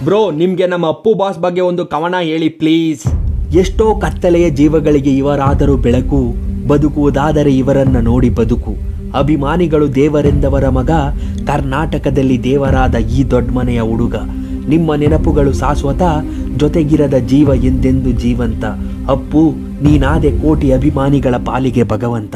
Bro ನಿಮ್ಗೆ ನಮ್ಮ Appu boss ಬಗ್ಗೆ ಒಂದು ಕವನ ಹೇಳಿ ಪ್ಲೀಸ್. ಎಷ್ಟೋ ಕತ್ತಲೆಯ ಜೀವಗಳಿಗೆ ಇವರಾದರೂ ಬೆಳಕು, ಬದುಕುವುದಾದರೆ ಇವರನ್ನ ನೋಡಿ ಬದುಕು. ಅಭಿಮಾನಿಗಳು ದೇವರೆಂದವರ ಮಗ, ಕರ್ನಾಟಕದಲ್ಲಿ ದೇವರಾದ ಈ ದೊಡ್ಡ ಮನೆಯ ಹುಡುಗ. ನಿಮ್ಮ ನೆನಪುಗಳು ಶಾಶ್ವತ, ಜೊತೆಗಿರದ ಜೀವ ಎಂದೆಂದು ಜೀವಂತ. ಅಪ್ಪು ನೀನಾದೆ ಕೋಟಿ ಅಭಿಮಾನಿಗಳ ಪಾಲಿಗೆ ಭಗವಂತ.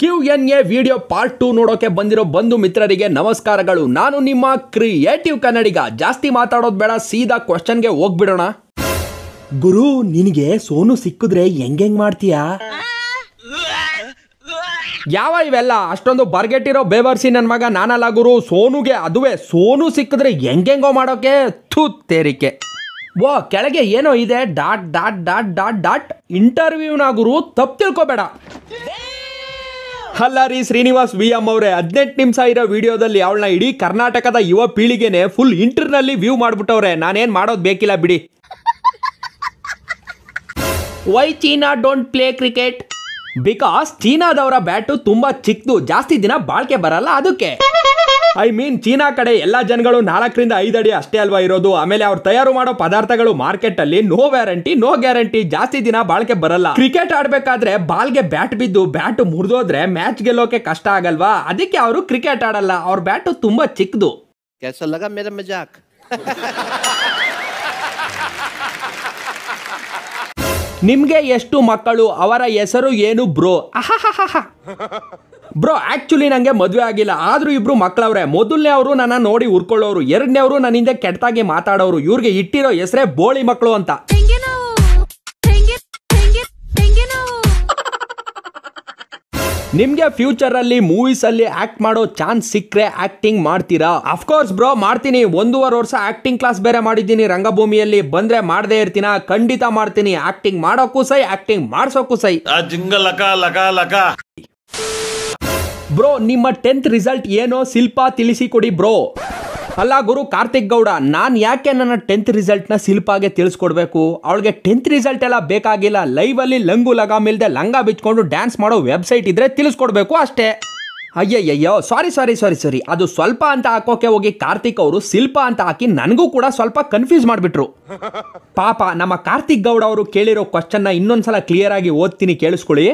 QNA ವಿಡಿಯೋ ಪಾರ್ಟ್ 2 ನೋಡೋಕೆ ಬಂದಿರೋ ಬಂಧು ಮಿತ್ರರಿಗೆ ನಮಸ್ಕಾರಗಳು. ನಾನು ನಿಮ್ಮ ಕ್ರಿಯೇಟಿವ್ ಕನ್ನಡಿಗ. ಜಾಸ್ತಿ ಮಾತಾಡೋದು ಬೇಡ, ಸೀದಾ ಕ್ವಶನ್ಗೆ ಹೋಗ್ಬಿಡೋಣ. ಗುರು ನಿನಗೆ ಸೋನು ಸಿಕ್ಕಿದ್ರೆ ಹೆಂಗ್ ಮಾಡ್ತೀಯಾ? ಯಾವ ಇವೆಲ್ಲ ಅಷ್ಟೊಂದು ಬರ್ಗೆಟ್ಟಿರೋ ಬೇವರ್ಸಿ ನನ್ನ ಮಗ ನಾನಲ್ಲ ಗುರು. ಸೋನುಗೆ ಅದುವೇ ಸೋನು ಸಿಕ್ಕಿದ್ರೆ ಹೆಂಗೆಂಗೋ ಮಾಡೋಕೆ ತೇರಿಕೆ. ವಾ ಕೆಳಗೆ ಏನೋ ಇದೆ dot dot dot dot dot ಇಂಟರ್ವ್ಯೂನ ಗುರು, ತಪ್ಪು ತಿಳ್ಕೊಬೇಡ. ಅಲ್ಲ ರೀ ಶ್ರೀನಿವಾಸ್ VM ಅವರೇ, 18 ನಿಮಿಷ ಇರೋ ವಿಡಿಯೋದಲ್ಲಿ ಅವಳನ್ನ ಇಡೀ ಕರ್ನಾಟಕದ ಯುವ ಪೀಳಿಗೆನೆ ಫುಲ್ ಇಂಟರ್ನಲ್ಲಿ ವ್ಯೂ ಮಾಡ್ಬಿಟ್ಟವ್ರೆ. ನಾನೇನ್ ಮಾಡೋದು ಬೇಕಿಲ್ಲ ಬಿಡಿ. Why China don't play cricket? Because ಚೀನಾದವರ ಬ್ಯಾಟು ತುಂಬಾ ಚಿಕ್ಕದು, ಜಾಸ್ತಿ ದಿನ ಬಾಳ್ಕೆ ಬರಲ್ಲ ಅದಕ್ಕೆ. ಐ ಮೀನ್ ಚೀನಾ ಕಡೆ ಎಲ್ಲ ಜನಗಳು 4 ರಿಂದ 5 ಅಡಿ ಅಷ್ಟೇ ಅಲ್ವಾ ಇರೋದು. ಆಮೇಲೆ ಅವ್ರು ತಯಾರು ಮಾಡೋ ಪದಾರ್ಥಗಳು ಮಾರ್ಕೆಟ್ ಅಲ್ಲಿ ನೋ ವ್ಯಾರಂಟಿ ನೋ ಗ್ಯಾರಂಟಿ, ಜಾಸ್ತಿ ದಿನ ಬಾಳ್ಕೆ ಬರಲ್ಲ. ಕ್ರಿಕೆಟ್ ಆಡ್ಬೇಕಾದ್ರೆ ಬಾಲ್ಗೆ ಬ್ಯಾಟ್ ಬಿದ್ದು ಬ್ಯಾಟ್ ಮುರಿದೋದ್ರೆ ಮ್ಯಾಚ್ ಗೆಲ್ಲೋಕೆ ಕಷ್ಟ ಆಗಲ್ವಾ, ಅದಕ್ಕೆ ಅವರು ಕ್ರಿಕೆಟ್ ಆಡಲ್ಲ. ಅವ್ರ ಬ್ಯಾಟು ತುಂಬಾ ಚಿಕ್ಕದು. ನಿಮ್ಗೆ ಎಷ್ಟು ಮಕ್ಕಳು? ಅವರ ಹೆಸರು ಏನು ಬ್ರೋ? ಬ್ರೋ ಆಕ್ಚುಲಿ ನಂಗೆ ಮದುವೆ ಆಗಿಲ್ಲ, ಆದ್ರೂ ಇಬ್ರು ಮಕ್ಕಳವ್ರೆ. ಮೊದಲನೇ ಅವರು ನನ್ನ ನೋಡಿ ಉರ್ಕೊಳ್ಳೋರು, ಎರಡನೇವರು ನನ್ನಿಂದ ಕೆಟ್ಟದಾಗಿ ಮಾತಾಡೋರು. ಇವ್ರಿಗೆ ಇಟ್ಟಿರೋ ಹೆಸರೇ ಬೋಳಿ ಮಕ್ಕಳು ಅಂತ. ನಿಮ್ಗೆ ಫ್ಯೂಚರ್ ಅಲ್ಲಿ ಮೂವೀಸ್ ಅಲ್ಲಿ ಆಕ್ಟ್ ಮಾಡೋ ಚಾನ್ಸ್ ಸಿಕ್ಕರೆ ಆಕ್ಟಿಂಗ್ ಮಾಡ್ತೀರಾ? ಅಫ್ಕೋರ್ಸ್ ಬ್ರೋ ಮಾಡ್ತೀನಿ. 1.5 ವರ್ಷ ಆಕ್ಟಿಂಗ್ ಕ್ಲಾಸ್ ಬೇರೆ ಮಾಡಿದ್ದೀನಿ ರಂಗಭೂಮಿಯಲ್ಲಿ. ಬಂದ್ರೆ ಮಾಡದೇ ಇರ್ತೀನ? ಖಂಡಿತ ಮಾಡ್ತೀನಿ. ಆಕ್ಟಿಂಗ್ ಮಾಡೋಕ್ಕೂ ಸೈ, ಆಕ್ಟಿಂಗ್ ಮಾಡ್ಸೋಕ್ಕೂ ಸೈ. ಬ್ರೋ ನಿಮ್ಮ 10th ರಿಸಲ್ಟ್ ಏನೋ ಶಿಲ್ಪ ತಿಳಿಸಿ ಕೊಡಿ ಬ್ರೋ. ಅಲ್ಲ ಗುರು ಕಾರ್ತಿಕ್ ಗೌಡ, ನಾನು ಯಾಕೆ ನನ್ನ 10th ರಿಸಲ್ಟ್ನ ಶಿಲ್ಪಾಗೆ ತಿಳಿಸ್ಕೊಡ್ಬೇಕು? ಅವಳಿಗೆ 10th ರಿಸಲ್ಟ್ ಎಲ್ಲ ಬೇಕಾಗಿಲ್ಲ. ಲೈವಲ್ಲಿ ಲಂಗು ಲಗಾಮ್ ಇಲ್ದೆ ಲಂಗ ಬಿಚ್ಕೊಂಡು ಡ್ಯಾನ್ಸ್ ಮಾಡೋ ವೆಬ್ಸೈಟ್ ಇದ್ರೆ ತಿಳಿಸ್ಕೊಡ್ಬೇಕು ಅಷ್ಟೇ. ಅಯ್ಯಯ್ಯೋ ಸಾರಿ, ಅದು ಸ್ವಲ್ಪ ಅಂತ ಹಾಕೋಕೆ ಹೋಗಿ ಕಾರ್ತಿಕ್ ಅವರು ಶಿಲ್ಪ ಅಂತ ಹಾಕಿ ನನಗೂ ಕೂಡ ಸ್ವಲ್ಪ ಕನ್ಫ್ಯೂಸ್ ಮಾಡಿಬಿಟ್ರು. ಪಾಪ ನಮ್ಮ ಕಾರ್ತಿಕ್ ಗೌಡ ಅವರು ಕೇಳಿರೋ ಕ್ವಶನ್ನ ಇನ್ನೊಂದ್ಸಲ ಕ್ಲಿಯರ್ ಆಗಿ ಓದ್ತೀನಿ, ಕೇಳಿಸ್ಕೊಳ್ಳಿ.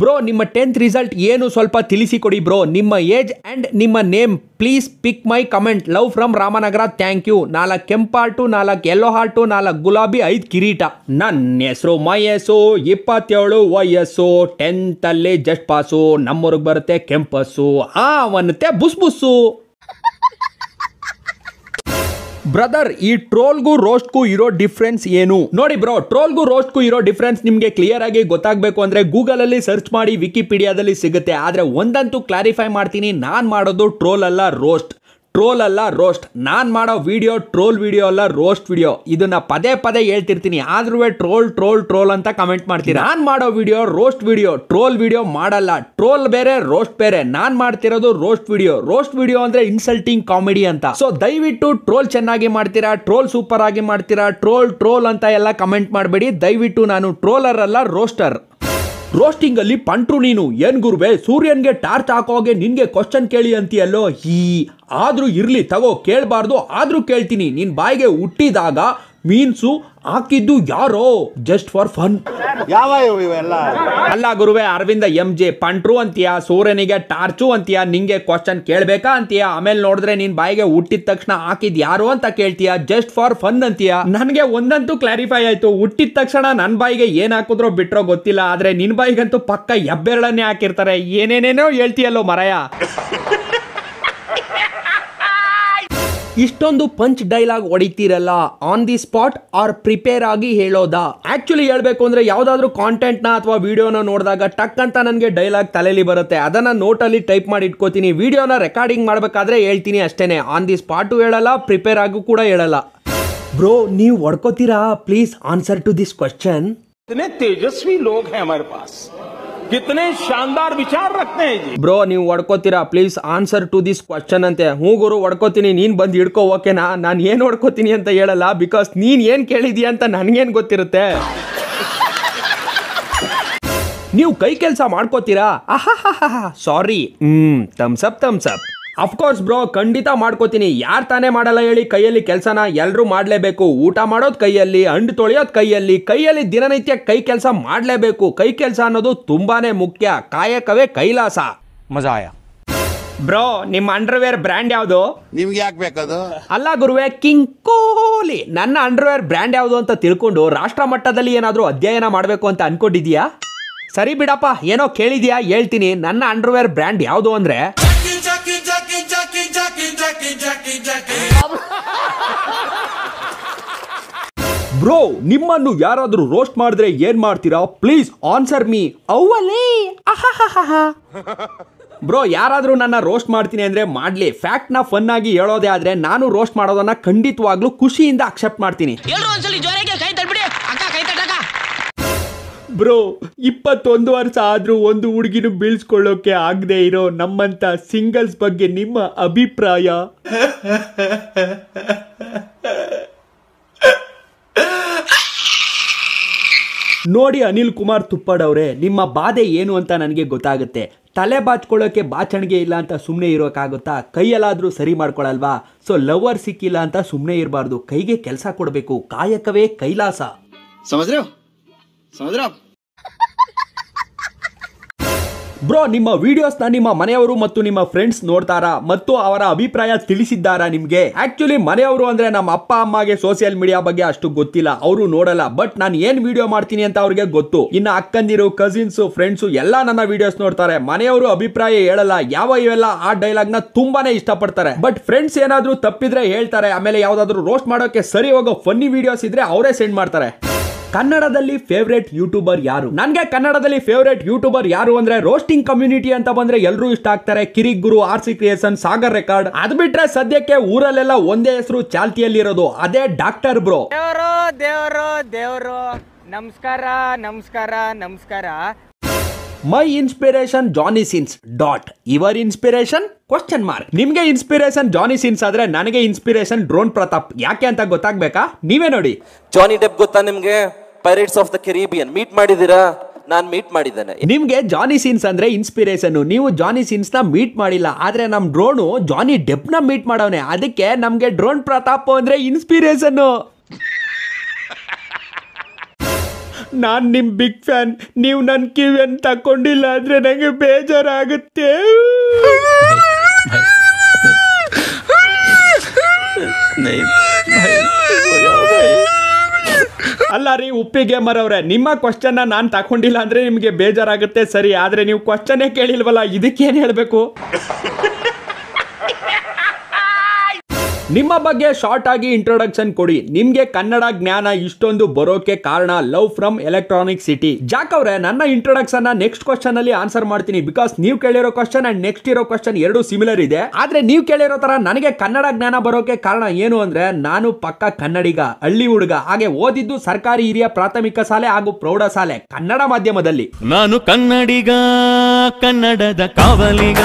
ಬ್ರೋ ನಿಮ್ಮ 10th ರಿಸಲ್ಟ್ ಏನು ಸ್ವಲ್ಪ ತಿಳಿಸಿ ಕೊಡಿ ಬ್ರೋ. ನಿಮ್ಮ ಏಜ್ ಅಂಡ್ ನಿಮ್ಮ name please pick my comment. Love from Ramanagara, thank you. 4 ಕೆಂಪಾರ್ಟು, 4 ಯೆಲ್ಲೋ ಹಾರ್ಟು, 4 ಗುಲಾಬಿ, 5 ಕಿರೀಟ. ನನ್ನ ಹೆಸರು ಮಯಸ್ಸು, 27 ವಯಸ್ಸು, 10th ಅಲ್ಲಿ ಜಸ್ಟ್ ಪಾಸು. ನಮ್ಮೂರಿಗೆ ಬರುತ್ತೆ ಕೆಂಪಸ್ಸು, ಅವನತ್ತೆ ಬುಸ್ ಬುಸ್ಸು. ಬ್ರದರ್ ಈ ಟ್ರೋಲ್ಗೂ ರೋಸ್ಟ್ಗೂ ಇರೋ ಡಿಫ್ರೆನ್ಸ್ ಏನು? ನೋಡಿ ಬ್ರೋ, ಟ್ರೋಲ್ಗೂ ರೋಸ್ಟ್ಗೂ ಇರೋ ಡಿಫ್ರೆನ್ಸ್ ನಿಮಗೆ ಕ್ಲಿಯರ್ ಆಗಿ ಗೊತ್ತಾಗಬೇಕು ಅಂದ್ರೆ ಗೂಗಲ್ ಅಲ್ಲಿ ಸರ್ಚ್ ಮಾಡಿ, ವಿಕಿಪೀಡಿಯಾದಲ್ಲಿ ಸಿಗುತ್ತೆ. ಆದ್ರೆ ಒಂದಂತೂ ಕ್ಲಾರಿಫೈ ಮಾಡ್ತೀನಿ, ನಾನ್ ಮಾಡೋದು ಟ್ರೋಲ್ ಅಲ್ಲ ರೋಸ್ಟ್. ಟ್ರೋಲ್ ಅಲ್ಲ ರೋಸ್ಟ್. ನಾನ್ ಮಾಡೋ ವಿಡಿಯೋ ಟ್ರೋಲ್ ವಿಡಿಯೋ ಅಲ್ಲ, ರೋಸ್ಟ್ ವಿಡಿಯೋ. ಇದನ್ನ ಪದೇ ಪದೇ ಹೇಳ್ತಿರ್ತೀನಿ, ಆದ್ರೂ ಟ್ರೋಲ್ ಅಂತ ಕಮೆಂಟ್ ಮಾಡ್ತೀರಾ. ನಾನ್ ಮಾಡೋ video roast video, troll video ಮಾಡಲ್ಲ. ಟ್ರೋಲ್ ಬೇರೆ, ರೋಸ್ಟ್ ಬೇರೆ. ನಾನ್ ಮಾಡ್ತಿರೋದು ರೋಸ್ಟ್ ವಿಡಿಯೋ. ರೋಸ್ಟ್ ವಿಡಿಯೋ ಅಂದ್ರೆ ಇನ್ಸಲ್ಟಿಂಗ್ ಕಾಮಿಡಿ ಅಂತ. ಸೊ ದಯವಿಟ್ಟು ಟ್ರೋಲ್ ಚೆನ್ನಾಗಿ ಮಾಡ್ತೀರಾ, ಟ್ರೋಲ್ ಸೂಪರ್ ಆಗಿ ಮಾಡ್ತೀರಾ, ಟ್ರೋಲ್ ಅಂತ ಎಲ್ಲ ಕಮೆಂಟ್ ಮಾಡಬೇಡಿ ದಯವಿಟ್ಟು. ನಾನು ಟ್ರೋಲರ್ ಅಲ್ಲ, ರೋಸ್ಟರ್. ರೋಸ್ಟಿಂಗ್ ಅಲ್ಲಿ ಪಂಟ್ರು ನೀನು. ಏನ್ ಗುರುವೆ, ಸೂರ್ಯನ್ಗೆ ಟಾರ್ಚ್ ಹಾಕೋಗೆ ನಿನ್ಗೆ ಕ್ವಶನ್ ಕೇಳಿ ಅಂತೀಯಲ್ಲೋ. ಆದ್ರೂ ಇರ್ಲಿ ತಗೋ, ಕೇಳಬಾರ್ದು ಆದ್ರೂ ಕೇಳ್ತೀನಿ. ನಿನ್ ಬಾಯಿಗೆ ಹುಟ್ಟಿದಾಗ ಮೀನ್ಸು ಹಾಕಿದ್ದು ಯಾರೋ? Just for fun. ಯಾವ ಇವೆಲ್ಲ ಅಲ್ಲ ಗುರುವೆ, ಅರವಿಂದ MJ ಪಂಟ್ರು ಅಂತೀಯ, ಸೂರ್ಯನಿಗೆ ಟಾರ್ಚು ಅಂತೀಯ, ನಿಂಗೆ ಕ್ವಶನ್ ಕೇಳ್ಬೇಕಾ ಅಂತೀಯ. ಆಮೇಲೆ ನೋಡಿದ್ರೆ ನಿನ್ ಬಾಯಿಗೆ ಹುಟ್ಟಿದ ತಕ್ಷಣ ಹಾಕಿದ್ ಯಾರು ಅಂತ ಕೇಳ್ತೀಯ, ಜಸ್ಟ್ ಫಾರ್ ಫನ್ ಅಂತೀಯ. ನನಗೆ ಒಂದಂತೂ ಕ್ಲಾರಿಫೈ ಆಯ್ತು, ಹುಟ್ಟಿದ ತಕ್ಷಣ ನನ್ ಬಾಯಿಗೆ ಏನ್ ಹಾಕಿದ್ರೋ ಬಿಟ್ರೋ ಗೊತ್ತಿಲ್ಲ, ಆದ್ರೆ ನಿನ್ ಬಾಯಿಗಂತೂ ಪಕ್ಕ ಹೆಬ್ಬೆರಳನ್ನೇ ಹಾಕಿರ್ತಾರೆ. ಏನೇನೇನೋ ಹೇಳ್ತೀಯಲ್ಲೋ ಮರಯ. ಇಷ್ಟೊಂದು ಪಂಚ್ ಡೈಲಾಗ್ ಹೊಡಿತೀರಲ್ಲ, on the spot or prepare ಆಗಿ ಹೇಳೋದಾ? ಆಕ್ಚುಲಿ ಹೇಳ್ಬೇಕು ಅಂದ್ರೆ ಯಾವ್ದಾದ್ರು ಕಾಂಟೆಂಟ್ ನ ಅಥವಾ ವಿಡಿಯೋನ ನೋಡಿದಾಗ ಟಕ್ ಅಂತ ನನಗೆ ಡೈಲಾಗ್ ತಲೆಯಲ್ಲಿ ಬರುತ್ತೆ, ಅದನ್ನ ನೋಟಲ್ಲಿ ಟೈಪ್ ಮಾಡಿ ಇಟ್ಕೋತೀನಿ. ವಿಡಿಯೋನ ರೆಕಾರ್ಡಿಂಗ್ ಮಾಡ್ಬೇಕಾದ್ರೆ ಹೇಳ್ತೀನಿ ಅಷ್ಟೇನೆ. ಆನ್ ದಿ ಸ್ಪಾಟು ಹೇಳಲ್ಲ, ಪ್ರಿಪೇರ್ ಆಗೂ ಕೂಡ ಹೇಳಲ್ಲ. ಬ್ರೋ ನೀವು ಹೊಡ್ಕೋತೀರಾ? Please answer to this question. इतने तेजस्वी लोग हैं हमारे पास, कितने शानदार विचार रखते हैं जी। ಬ್ರೋ ನೀವು ಹೊಡ್ಕೋತೀರಾ please answer to this question ಅಂತೆ. ಹ್ಞೂ ಗುರು ಹೊಡ್ಕೋತೀನಿ, ನೀನ್ ಬಂದು ಹಿಡ್ಕೋ ಓಕೆನಾ. ನಾನು ಏನ್ ಹೊಡ್ಕೋತೀನಿ ಅಂತ ಹೇಳಲ್ಲ, ಬಿಕಾಸ್ ನೀನ್ ಏನ್ ಕೇಳಿದೀಯ ಅಂತ ನನ್ಗೇನ್ ಗೊತ್ತಿರುತ್ತೆ. ನೀವು ಕೈ ಕೆಲಸ ಮಾಡ್ಕೋತೀರಾ? Sorry, thumbs up thumbs up. Of course bro, ಖಂಡಿತ ಮಾಡ್ಕೋತೀನಿ. ಯಾರು ತಾನೇ ಮಾಡಲ್ಲ ಹೇಳಿ ಕೈಯಲ್ಲಿ ಕೆಲಸನ? ಎಲ್ಲರೂ ಮಾಡಲೇಬೇಕು. ಊಟ ಮಾಡೋದು ಕೈಯಲ್ಲಿ, ಅಂಡು ತೊಳೆಯೋದು ಕೈಯಲ್ಲಿ ದಿನನಿತ್ಯ ಕೈ ಕೆಲಸ ಮಾಡಲೇಬೇಕು. ಕೈ ಕೆಲಸ ಅನ್ನೋದು ತುಂಬಾನೇ ಮುಖ್ಯ. ಕಾಯಕವೇ ಕೈಲಾಸ. ಮಜಾ ಆಯಾ. ಬ್ರೋ ನಿಮ್ಮ ಅಂಡರ್ವೇರ್ ಬ್ರ್ಯಾಂಡ್ ಯಾವುದು? ನಿಮ್ಗೆ ಯಾಕೆ ಬೇಕದು? ಅಲ್ಲ ಗುರುವೆ, ಕಿಂಗ್ ಕೊಹ್ಲಿ. ನನ್ನ ಅಂಡರ್ವೇರ್ ಬ್ರ್ಯಾಂಡ್ ಯಾವುದು ಅಂತ ತಿಳ್ಕೊಂಡು ರಾಷ್ಟ್ರ ಮಟ್ಟದಲ್ಲಿ ಏನಾದರೂ ಅಧ್ಯಯನ ಮಾಡಬೇಕು ಅಂತ ಅನ್ಕೊಂಡಿದ್ಯಾ? ಸರಿ ಬಿಡಪ್ಪ, ಏನೋ ಕೇಳಿದ್ಯಾ, ಹೇಳ್ತೀನಿ. ನನ್ನ ಅಂಡರ್ವೇರ್ ಬ್ರ್ಯಾಂಡ್ ಯಾವುದು ಅಂದ್ರೆ ಬ್ರೋ, ನಿಮ್ಮನ್ನು ಯಾರಾದ್ರೂ ರೋಸ್ಟ್ ಮಾಡಿದ್ರೆ ಏನ್ ಮಾಡ್ತೀರಾ? Please answer me. ಅವ್ವಲೇ ಬ್ರೋ, ಯಾರಾದ್ರೂ ನನ್ನ ರೋಸ್ಟ್ ಮಾಡ್ತೀನಿ ಅಂದ್ರೆ ಮಾಡ್ಲಿ. ಫ್ಯಾಕ್ಟ್ ನ ಫನ್ ಆಗಿ ಹೇಳೋದೇ ಆದ್ರೆ ನಾನು ರೋಸ್ಟ್ ಮಾಡೋದನ್ನ ಖಂಡಿತವಾಗ್ಲೂ ಖುಷಿಯಿಂದ ಅಕ್ಸೆಪ್ಟ್ ಮಾಡ್ತೀನಿ. ಬ್ರೋ, 21 ವರ್ಷ ಆದ್ರೂ ಒಂದು ಹುಡುಗಿನ ಬೀಳ್ಸ್ಕೊಳ್ಳೋಕೆ ಆಗದೆ ಇರೋ ನಮ್ಮಂತ ಸಿಂಗಲ್ಸ್ ಬಗ್ಗೆ ನಿಮ್ಮ ಅಭಿಪ್ರಾಯ? ನೋಡಿ ಅನಿಲ್ ಕುಮಾರ್ ತುಪ್ಪಡ್ ಅವರೇ, ನಿಮ್ಮ ಬಾಧೆ ಏನು ಅಂತ ನನಗೆ ಗೊತ್ತಾಗುತ್ತೆ. ತಲೆ ಬಾಚ್ಕೊಳ್ಳೋಕೆ ಬಾಚಣಿಗೆ ಇಲ್ಲ ಅಂತ ಸುಮ್ಮನೆ ಇರೋಕ್ಕಾಗುತ್ತಾ? ಕೈಯಲ್ಲಾದ್ರೂ ಸರಿ ಮಾಡ್ಕೊಳಲ್ವಾ? ಸೊ ಲವರ್ ಸಿಕ್ಕಿಲ್ಲ ಅಂತ ಸುಮ್ಮನೆ ಇರಬಾರ್ದು. ಕೈಗೆ ಕೆಲಸ ಕೊಡಬೇಕು. ಕಾಯಕವೇ ಕೈಲಾಸ. ಸಮಜ್ರ ಬ್ರೋ, ನಿಮ್ಮ ವಿಡಿಯೋಸ್ನ ನಿಮ್ಮ ಮನೆಯವರು ಮತ್ತು ನಿಮ್ಮ ಫ್ರೆಂಡ್ಸ್ ನೋಡ್ತಾರಾ ಮತ್ತು ಅವರ ಅಭಿಪ್ರಾಯ ತಿಳಿಸಿದ್ದಾರಾ ನಿಮ್ಗೆ? ಆಕ್ಚುಲಿ ಮನೆಯವರು ಅಂದ್ರೆ ನಮ್ಮ ಅಪ್ಪ ಅಮ್ಮಗೆ ಸೋಷಿಯಲ್ ಮೀಡಿಯಾ ಬಗ್ಗೆ ಅಷ್ಟು ಗೊತ್ತಿಲ್ಲ, ಅವರು ನೋಡಲ್ಲ. ಬಟ್ ನಾನು ಏನ್ ವಿಡಿಯೋ ಮಾಡ್ತೀನಿ ಅಂತ ಅವ್ರಿಗೆ ಗೊತ್ತು. ಇನ್ನು ಅಕ್ಕಂದಿರು, ಕಸಿನ್ಸ್, ಫ್ರೆಂಡ್ಸ್ ಎಲ್ಲ ನನ್ನ ವಿಡಿಯೋಸ್ ನೋಡ್ತಾರೆ. ಮನೆಯವರು ಅಭಿಪ್ರಾಯ ಹೇಳಲ್ಲ. ಇವೆಲ್ಲ ಆ ಡೈಲಾಗ್ ನ ತುಂಬಾನೇ ಇಷ್ಟಪಡ್ತಾರೆ. ಬಟ್ ಫ್ರೆಂಡ್ಸ್ ಏನಾದ್ರೂ ತಪ್ಪಿದ್ರೆ ಹೇಳ್ತಾರೆ. ಆಮೇಲೆ ಯಾವ್ದಾದ್ರು ರೋಸ್ಟ್ ಮಾಡೋಕೆ ಸರಿ ಹೋಗೋ ಫನ್ನಿ ವಿಡಿಯೋಸ್ ಇದ್ರೆ ಅವರೇ ಸೆಂಡ್ ಮಾಡ್ತಾರೆ. ಕನ್ನಡದಲ್ಲಿ ಫೇವರೇಟ್ ಯೂಟ್ಯೂಬರ್ ಯಾರು? ನನಗೆ ಕನ್ನಡದಲ್ಲಿ ಫೇವರೇಟ್ ಯೂಟ್ಯೂಬರ್ ಯಾರು ಅಂದ್ರೆ ರೋಸ್ಟಿಂಗ್ ಕಮ್ಯುನಿಟಿ ಅಂತ ಬಂದ್ರೆ ಎಲ್ಲರೂ ಇಷ್ಟ ಆಗ್ತಾರೆ. ಕಿರಿಕ್ ಗುರು, RC ಕ್ರಿಯೇಷನ್, ಸಾಗರ್ ರೆಕಾರ್ಡ್. ಅದು ಬಿಟ್ರೆ ಸದ್ಯಕ್ಕೆ ಊರಲ್ಲೆಲ್ಲ ಒಂದೇ ಹೆಸರು ಚಾಲ್ತಿಯಲ್ಲಿರೋದು, ಅದೇ ಡಾಕ್ಟರ್ ಬ್ರೋ. ದೇವರು ನಮಸ್ಕಾರ ನಮಸ್ಕಾರ ನಮಸ್ಕಾರ. My inspiration Johnny Sins dot your inspiration question mark. ನಿಮ್ಗೆ ಇನ್ಸ್ಪಿರೇಷನ್ ಜಾನಿ ಸಿನ್ಸ್ ಆದ್ರೆ ನನಗೆ ಇನ್ಸ್ಪಿರೇಷನ್ ಡ್ರೋನ್ ಪ್ರತಾಪ್. ಯಾಕೆ ಅಂತ ಗೊತ್ತಾಗ್ಬೇಕಾ? ನೀವೇ ನೋಡಿ. ಜಾನಿ ಡೆಪ್ ಗೊತ್ತಾ ನಿಮ್ಗೆ? Pirates of the Caribbean meet ಮಾಡಿದೀರಾ? ನಾನ್ ಮೀಟ್ ಮಾಡಿದ್ದೇನೆ. ನಿಮ್ಗೆ ಜಾನಿ ಸಿನ್ಸ್ ಅಂದ್ರೆ ಇನ್ಸ್ಪಿರೇಷನ್. ನೀವು ಜಾನಿ ಸಿನ್ಸ್ ನ ಮೀಟ್ ಮಾಡಿಲ್ಲ, ಆದ್ರೆ ನಮ್ ಡ್ರೋನು ಜಾನಿ ಡೆಪ್ ನ ಮೀಟ್ ಮಾಡವನೆ. ಅದಕ್ಕೆ ನಮ್ಗೆ ಡ್ರೋನ್ ಪ್ರತಾಪ್ ಅಂದ್ರೆ ಇನ್ಸ್ಪಿರೇಷನ್. ನಾನ್ ನಿಮ್ ಬಿಗ್ ಫ್ಯಾನ್. ನೀವು ನನ್ ಕಿವಿಯನ್ ತಕೊಂಡಿಲ್ಲ ಅಂದ್ರೆ ನಂಗೆ ಬೇಜಾರಾಗುತ್ತೆ. ಅಲ್ಲ ರೀ ಉಪ್ಪಿ ಗೇಮರ್ ಅವ್ರೆ, ನಿಮ್ಮ ಕ್ವಶನ್ ನಾನ್ ತಕೊಂಡಿಲ್ಲ ಅಂದ್ರೆ ನಿಮ್ಗೆ ಬೇಜಾರಾಗುತ್ತೆ ಸರಿ, ಆದ್ರೆ ನೀವು ಕ್ವಶನ್ ಕೇಳಿಲ್ವಲ್ಲ, ಇದಕ್ಕೇನ್ ಹೇಳ್ಬೇಕು? ನಿಮ್ಮ ಬಗ್ಗೆ ಶಾರ್ಟ್ ಆಗಿ ಇಂಟ್ರೊಡಕ್ಷನ್ ಕೊಡಿ. ನಿಮ್ಗೆ ಕನ್ನಡ ಜ್ಞಾನ ಇಷ್ಟೊಂದು ಬರೋಕೆ ಕಾರಣ love from electronic city. Jack ಅವ್ರೆ, ನನ್ನ ಇಂಟ್ರೊಡಕ್ಷನ್ ನೆಕ್ಸ್ಟ್ ಕ್ವಶನ್ ಅಲ್ಲಿ ಆನ್ಸರ್ ಮಾಡ್ತೀನಿ. ಬಿಕಾಸ್ ನೀವು ಕೇಳಿರೋ ಕ್ವಶನ್ ಅಂಡ್ ನೆಕ್ಸ್ಟ್ ಇರೋ ಕ್ವಶನ್ ಎರಡು ಸಿಮಿಲರ್ ಇದೆ. ಆದ್ರೆ ನೀವು ಕೇಳಿರೋ ತರ ನನಗೆ ಕನ್ನಡ ಜ್ಞಾನ ಬರೋಕೆ ಕಾರಣ ಏನು ಅಂದ್ರೆ ನಾನು ಪಕ್ಕ ಕನ್ನಡಿಗ, ಹಳ್ಳಿ ಹುಡುಗ. ಹಾಗೆ ಓದಿದ್ದು ಸರ್ಕಾರಿ ಹಿರಿಯ ಪ್ರಾಥಮಿಕ ಶಾಲೆ ಹಾಗೂ ಪ್ರೌಢಶಾಲೆ ಕನ್ನಡ ಮಾಧ್ಯಮದಲ್ಲಿ. ನಾನು ಕನ್ನಡಿಗ, ಕನ್ನಡದ ಕಾವಲಿಗ.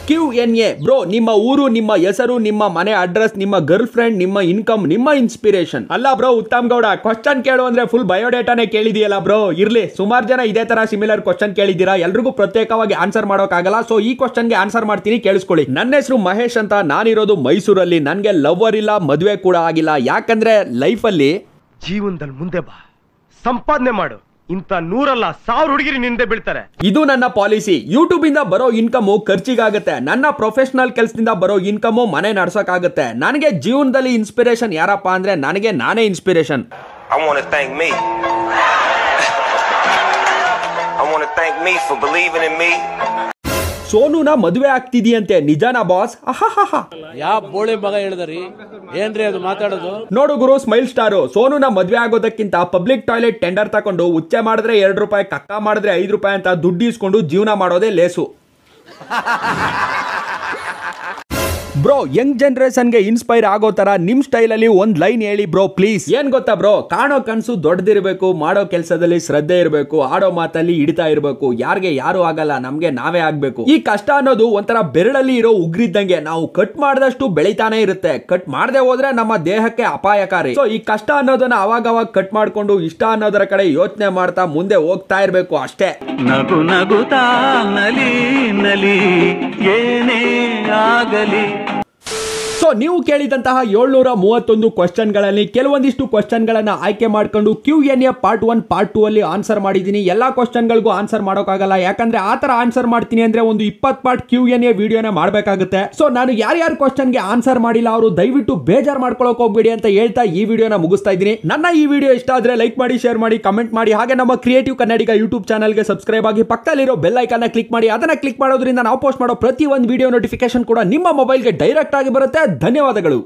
Q&A ಬ್ರೋ, ನಿಮ್ಮ ಊರು, ನಿಮ್ಮ ಹೆಸರು, ನಿಮ್ಮ ಮನೆ ಅಡ್ರೆಸ್, ನಿಮ್ಮ ಗರ್ಲ್ ಫ್ರೆಂಡ್, ನಿಮ್ಮ ಇನ್ಕಮ್, ನಿಮ್ಮ ಇನ್ಸ್ಪಿರೇಷನ್. ಅಲ್ಲ ಬ್ರೋ ಉತ್ತಮ್ ಗೌಡ, ಕ್ವಶನ್ ಕೇಳು ಅಂದ್ರೆ ಫುಲ್ ಬಯೋಡೇಟಾನೇ ಕೇಳಿದೆಯಲ್ಲ ಬ್ರೋ. ಇರ್ಲಿ, ಸುಮಾರು ಜನ ಇದೇ ತರ ಸಿಮಿಲರ್ ಕ್ವಶನ್ ಕೇಳಿದ್ದೀರಾ. ಎಲ್ರಿಗೂ ಪ್ರತ್ಯೇಕವಾಗಿ ಆನ್ಸರ್ ಮಾಡೋಕ್ಕಾಗಲ್ಲ. ಸೊ ಈ ಕ್ವಶನ್ಗೆ ಆನ್ಸರ್ ಮಾಡ್ತೀನಿ, ಕೇಳಿಸ್ಕೊಳ್ಳಿ. ನನ್ನ ಹೆಸರು ಮಹೇಶ್ ಅಂತ. ನಾನಿರೋದು ಮೈಸೂರಲ್ಲಿ. ನನಗೆ ಲವ್ವರ್ ಇಲ್ಲ, ಮದುವೆ ಕೂಡ ಆಗಿಲ್ಲ. ಯಾಕಂದ್ರೆ ಲೈಫಲ್ಲಿ ಜೀವನದಲ್ಲಿ ಮುಂದೆ ಬಾ, ಸಂಪಾದನೆ ಮಾಡು. ಇಂತ 100 ಅಲ್ಲ 1000 ಹುಡುಗಿರಿ ನಿಂದೆ ಬೀಳ್ತಾರೆ. ಇದು ನನ್ನ ಪಾಲಿಸಿ. ಯೂಟ್ಯೂಬ್ ಇಂದ ಬರೋ ಇನ್ಕಮ್ ಖರ್ಚಿಗಾಗುತ್ತೆ. ನನ್ನ ಪ್ರೊಫೆಷನಲ್ ಕೆಲಸದಿಂದ ಬರೋ ಇನ್ಕಮ್ ಮನೆ ನಡ್ಸೋಕ್ಕಾಗುತ್ತೆ. ನನಗೆ ಜೀವನದಲ್ಲಿ ಇನ್ಸ್ಪಿರೇಷನ್ ಯಾರಪ್ಪ ಅಂದ್ರೆ ನನಗೆ ನಾನೇ inspiration. I want to thank me for believing in me. ಸೋನುನ ಮದುವೆ ಆಗ್ತಿದೀಯಂತೆ, ನಿಜಾನಾ ಬಾಸ್? ಯಾವ ಬೋಳೆ ಮಗ ಹೇಳಿದ್ರಿ ಏನ್ರಿ ಅದು ಮಾತಾಡೋದು? ನೋಡು ಗುರು, ಸ್ಮೈಲ್ ಸ್ಟಾರು. ಸೋನುನ ಮದುವೆ ಆಗೋದಕ್ಕಿಂತ ಪಬ್ಲಿಕ್ ಟಾಯ್ಲೆಟ್ ಟೆಂಡರ್ ತಕೊಂಡು ಉಚ್ಚೆ ಮಾಡಿದ್ರೆ 2 ರೂಪಾಯಿ, ಕಕ್ಕ ಮಾಡಿದ್ರೆ 5 ರೂಪಾಯಿ ಅಂತ ದುಡ್ಡು ಇಸ್ಕೊಂಡು ಜೀವನ ಮಾಡೋದೇ ಲೇಸು. ಬ್ರೋ ಯಂಗ್ ಜನರೇಷನ್ ಗೆ ಇನ್ಸ್ಪೈರ್ ಆಗೋ ತರ ನಿಮ್ ಸ್ಟೈಲ್ ಅಲ್ಲಿ ಒಂದ್ ಲೈನ್ ಹೇಳಿ ಬ್ರೋ ಪ್ಲೀಸ್. ಏನ್ ಗೊತ್ತಾ ಬ್ರೋ, ಕಾಣೋ ಕನ್ಸು ದೊಡ್ಡದಿರ್ಬೇಕು, ಮಾಡೋ ಕೆಲಸದಲ್ಲಿ ಶ್ರದ್ಧೆ ಇರಬೇಕು, ಆಡೋ ಮಾತಲ್ಲಿ ಹಿಡಿತಾ ಇರಬೇಕು, ಯಾರಿಗೆ ಯಾರು ಆಗಲ್ಲ, ನಮ್ಗೆ ನಾವೇ ಆಗ್ಬೇಕು. ಈ ಕಷ್ಟ ಅನ್ನೋದು ಒಂಥರ ಬೆರಳಲ್ಲಿ ಇರೋ ಉಗ್ರಿದ್ದಂಗೆ, ನಾವು ಕಟ್ ಮಾಡಿದಷ್ಟು ಬೆಳಿತಾನೆ ಇರುತ್ತೆ, ಕಟ್ ಮಾಡದೆ ಹೋದ್ರೆ ನಮ್ಮ ದೇಹಕ್ಕೆ ಅಪಾಯಕಾರಿ. ಸೊ ಈ ಕಷ್ಟ ಅನ್ನೋದನ್ನ ಅವಾಗವಾಗ ಕಟ್ ಮಾಡ್ಕೊಂಡು ಇಷ್ಟ ಅನ್ನೋದರ ಕಡೆ ಯೋಚನೆ ಮಾಡ್ತಾ ಮುಂದೆ ಹೋಗ್ತಾ ಇರ್ಬೇಕು ಅಷ್ಟೇ. ನಗು ನಗುತ್ತಾ ನಲಿ ನಲಿ ಏನೇ ಆಗಲಿ. ಸೊ ನೀವು ಕೇಳಿದಂತಹ 731 ಕ್ವಶನ್ಗಳಲ್ಲಿ ಕೆಲವೊಂದಿಷ್ಟು ಕ್ವಶನ್ಗಳನ್ನ ಆಯ್ಕೆ ಮಾಡ್ಕೊಂಡು Q&A ಪಾರ್ಟ್ 1 ಪಾರ್ಟ್ 2 ಅಲ್ಲಿ ಆನ್ಸರ್ ಮಾಡಿದೀನಿ. ಎಲ್ಲಾ ಕ್ವಶನ್ಗಳಿಗೂ ಆನ್ಸರ್ ಮಾಡೋಕ್ಕಾಗಲ್ಲ, ಯಾಕಂದ್ರೆ ಆ ತರ ಆನ್ಸರ್ ಮಾಡ್ತೀನಿ ಅಂದ್ರೆ ಒಂದು 20 ಪಾರ್ಟ್ Q&A ವಿಡಿಯೋನ ಮಾಡಬೇಕಾಗುತ್ತೆ. ಸೊ ನಾನು ಯಾರ್ಯಾರ ಕ್ವಶನ್ಗೆ ಆನ್ಸರ್ ಮಾಡಿಲ್ಲ ಅವರು ದಯವಿಟ್ಟು ಬೇಜಾರ್ ಮಾಡ್ಕೊಳಕ್ ಹೋಗ್ಬೇಡಿ ಅಂತ ಹೇಳ್ತಾ ಈ ವಿಡಿಯೋನ ಮುಗಿಸ್ತಾ ಇದ್ದೀನಿ. ನನ್ನ ಈ ವಿಡಿಯೋ ಇಷ್ಟ ಆದ್ರೆ ಲೈಕ್ ಮಾಡಿ, ಶೇರ್ ಮಾಡಿ, ಕಮೆಂಟ್ ಮಾಡಿ, ಹಾಗೆ ನಮ್ಮ ಕ್ರಿಯೇಟಿವ್ ಕನ್ನಡಿಗ ಯೂಟ್ಯೂಬ್ ಚಾನಲ್ಗೆ ಸಬ್ಸ್ಕ್ರೈಬ್ ಆಗಿ ಪಕ್ಕದಲ್ಲಿರೋ ಬೆಲ್ ಐಕಾನ್ ಕ್ಲಿಕ್ ಮಾಡಿ. ಅದನ್ನ ಕ್ಲಿಕ್ ಮಾಡೋದ್ರಿಂದ ನಾವು ಪೋಸ್ಟ್ ಮಾಡೋ ಪ್ರತಿ ಒಂದು ವಿಡಿಯೋ ನೋಟಿಫಿಕೇಶನ್ ಕೂಡ ನಿಮ್ಮ ಮೊಬೈಲ್ಗೆ ಡೈರೆಕ್ಟ್ ಆಗಿ ಬರುತ್ತೆ. ಧನ್ಯವಾದಗಳು.